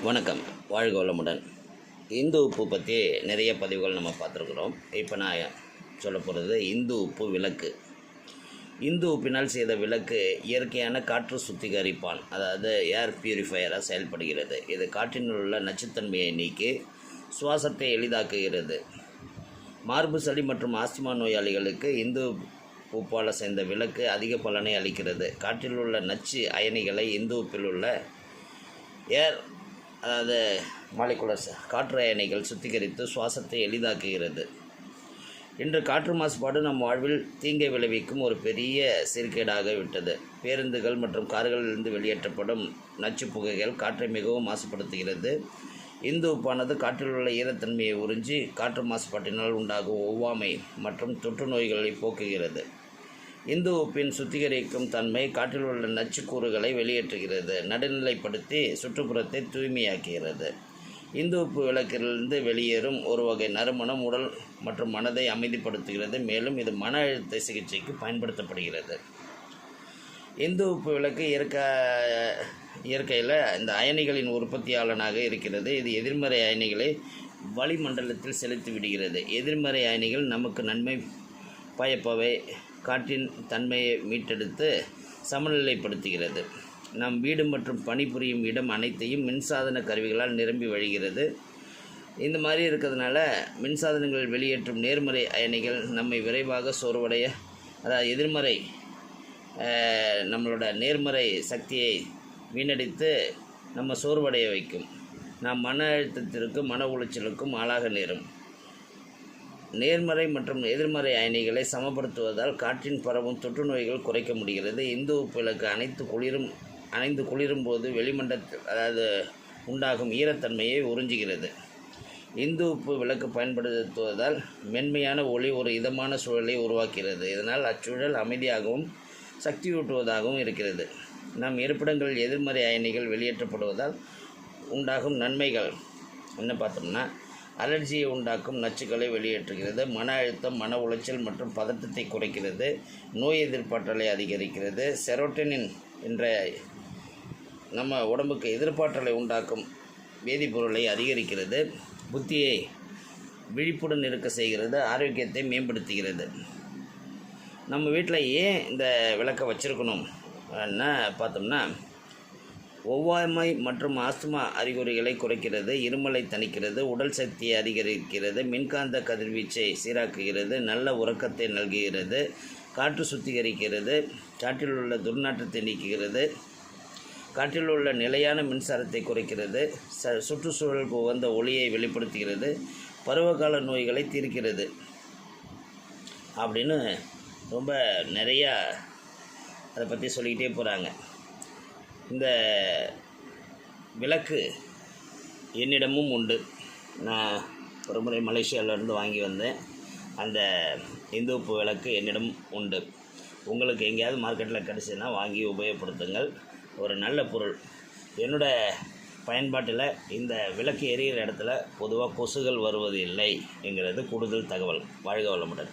வணக்கம். வாழ்க வளமுடன். இந்து உப்பு பற்றி நிறைய பதிவுகள் நம்ம பார்த்துருக்குறோம். இப்போ நான் சொல்ல போகிறது இந்து உப்பு விளக்கு. இந்து உப்பினால் செய்த விளக்கு இயற்கையான காற்று சுத்திகரிப்பான், அதாவது ஏர் பியூரிஃபையராக செயல்படுகிறது. இது காற்றினுள் உள்ள நச்சுத்தன்மையை நீக்கி சுவாசத்தை எளிதாக்குகிறது. மார்பு சளி மற்றும் ஆஸ்துமா நோயாளிகளுக்கு இந்து உப்பால் செய்த விளக்கு அதிக பலனை அளிக்கிறது. காற்றில் உள்ள நச்சு அயனிகளை இந்து உப்பில் உள்ள ஏர் அதாவது மாலிகுலர்ஸ் காற்று அயனிகள் சுத்திகரித்து சுவாசத்தை எளிதாக்குகிறது. இன்று காற்று மாசுபாடு நம் வாழ்வில் தீங்கை விளைவிக்கும் ஒரு பெரிய சீர்கேடாக விட்டது. பேருந்துகள் மற்றும் கார்களிலிருந்து வெளியேற்றப்படும் நச்சு புகைகள் காற்றை மிகவும் மாசுபடுத்துகிறது. இந்து உப்பானது காற்றில் உள்ள ஈரத்தன்மையை உறிஞ்சி காற்று மாசுபாட்டினால் உண்டாகும் ஒவ்வாமை மற்றும் தொற்று நோய்களை போக்குகிறது. இந்து உப்பின் சுத்திகரிக்கும் தன்மை காற்றில் உள்ள நச்சுக்கூறுகளை வெளியேற்றுகிறது, நடுநிலைப்படுத்தி சுற்றுப்புறத்தை தூய்மையாக்குகிறது. இந்து உப்பு விளக்கிலிருந்து வெளியேறும் ஒரு வகை நறுமணம் உடல் மற்றும் மனதை அமைதிப்படுத்துகிறது. மேலும் இது மன அழுத்த சிகிச்சைக்கு பயன்படுத்தப்படுகிறது. இந்து உப்பு விளக்கு இயற்கையில் இந்த அயனிகளின் உற்பத்தியாளனாக இருக்கிறது. இது எதிர்மறை அயனிகளை வளிமண்டலத்தில் செலுத்தி விடுகிறது. எதிர்மறை அயனிகள் நமக்கு நன்மை பயப்பவை காற்றின் தன்மையை மீட்டெடுத்து சமநிலைப்படுத்துகிறது. நம் வீடு மற்றும் பணிபுரியும் இடம் அனைத்தையும் மின்சாதன கருவிகளால் நிரம்பி வழிகிறது. இந்த மாதிரி இருக்கிறதுனால மின்சாதனங்கள் வெளியேற்றும் நேர்மறை அயனிகள் நம்மை விரைவாக சோர்வடைய, அதாவது எதிர்மறை நம்மளோட நேர்மறை சக்தியை வீணடித்து நம்ம சோர்வடைய வைக்கும். நாம் மன அழுத்தத்திற்கும் மன உளைச்சலுக்கும் ஆளாக நேரும். நேர்மறை மற்றும் எதிர்மறை அயனிகளை சமப்படுத்துவதால் காற்றின் பரவும் தொற்று நோய்கள் குறைக்க முடிகிறது. இந்து உப்பு விளக்கு அணைந்து குளிரும் போது வெளிமண்டலத்தில் அதாவது உண்டாகும் ஈரத்தன்மையை உறிஞ்சுகிறது. இந்து உப்பு விளக்கு பயன்படுத்துவதால் மென்மையான ஒளி ஒரு இதமான சூழலை உருவாக்குகிறது. இதனால் அச்சூழல் அமைதியாகவும் சக்தியூட்டுவதாகவும் இருக்கிறது. நம் இருப்பிடங்களில் எதிர்மறை அயனிகள் வெளியேற்றப்படுவதால் உண்டாகும் நன்மைகள் என்ன பார்த்தோம்னா, அலர்ஜியை உண்டாக்கும் நச்சுக்களை வெளியேற்றுகிறது, மன அழுத்தம் மன உளைச்சல் மற்றும் பதட்டத்தை குறைக்கிறது, நோய் எதிர்ப்பாற்றலை அதிகரிக்கிறது, செரோட்டோனின் என்ற நம்ம உடம்புக்கு எதிர்ப்பாற்றலை உண்டாக்கும் வேதிப்பொருளை அதிகரிக்கிறது, புத்தியை விழிப்புடன் இருக்க செய்கிறது, ஆரோக்கியத்தை மேம்படுத்துகிறது. நம்ம வீட்டில் ஏன் இந்த விளக்கை வச்சுருக்கணும் பார்த்தோம்னா, ஒவ்வாமை மற்றும் ஆஸ்துமா அறிகுறிகளை குறைக்கிறது, இருமலை தணிக்கிறது, உடல் சக்தியை அதிகரிக்கிறது, மின்காந்த கதிர்வீச்சை சீராக்குகிறது, நல்ல உறக்கத்தை நல்குகிறது, காற்று சுத்திகரிக்கிறது, காற்றில் உள்ள துர்நாற்றத்தை நீக்குகிறது, காற்றில் உள்ள நிலையான மின்சாரத்தை குறைக்கிறது, சுற்றுச்சூழலுக்கு உகந்த ஒளியை வெளிப்படுத்துகிறது, பருவகால நோய்களை தீர்க்கிறது அப்படின்னு ரொம்ப நிறையா அதை பற்றி சொல்லிக்கிட்டே போகிறாங்க. இந்த விளக்கு என்னிடமும் உண்டு. நான் ஒரு முறை மலேசியாவிலேருந்து வாங்கி வந்தேன். அந்த இந்து உப்பு விளக்கு என்னிடம் உண்டு. உங்களுக்கு எங்கேயாவது மார்க்கெட்டில் கிடச்சுன்னா வாங்கி உபயோகப்படுத்துங்கள். ஒரு நல்ல பொருள். என்னோடய பயன்பாட்டில் இந்த விளக்கு எரிகிற இடத்துல பொதுவாக கொசுகள் வருவது இல்லை என்கிறது கூடுதல் தகவல். வாழ்க வளமுடன்.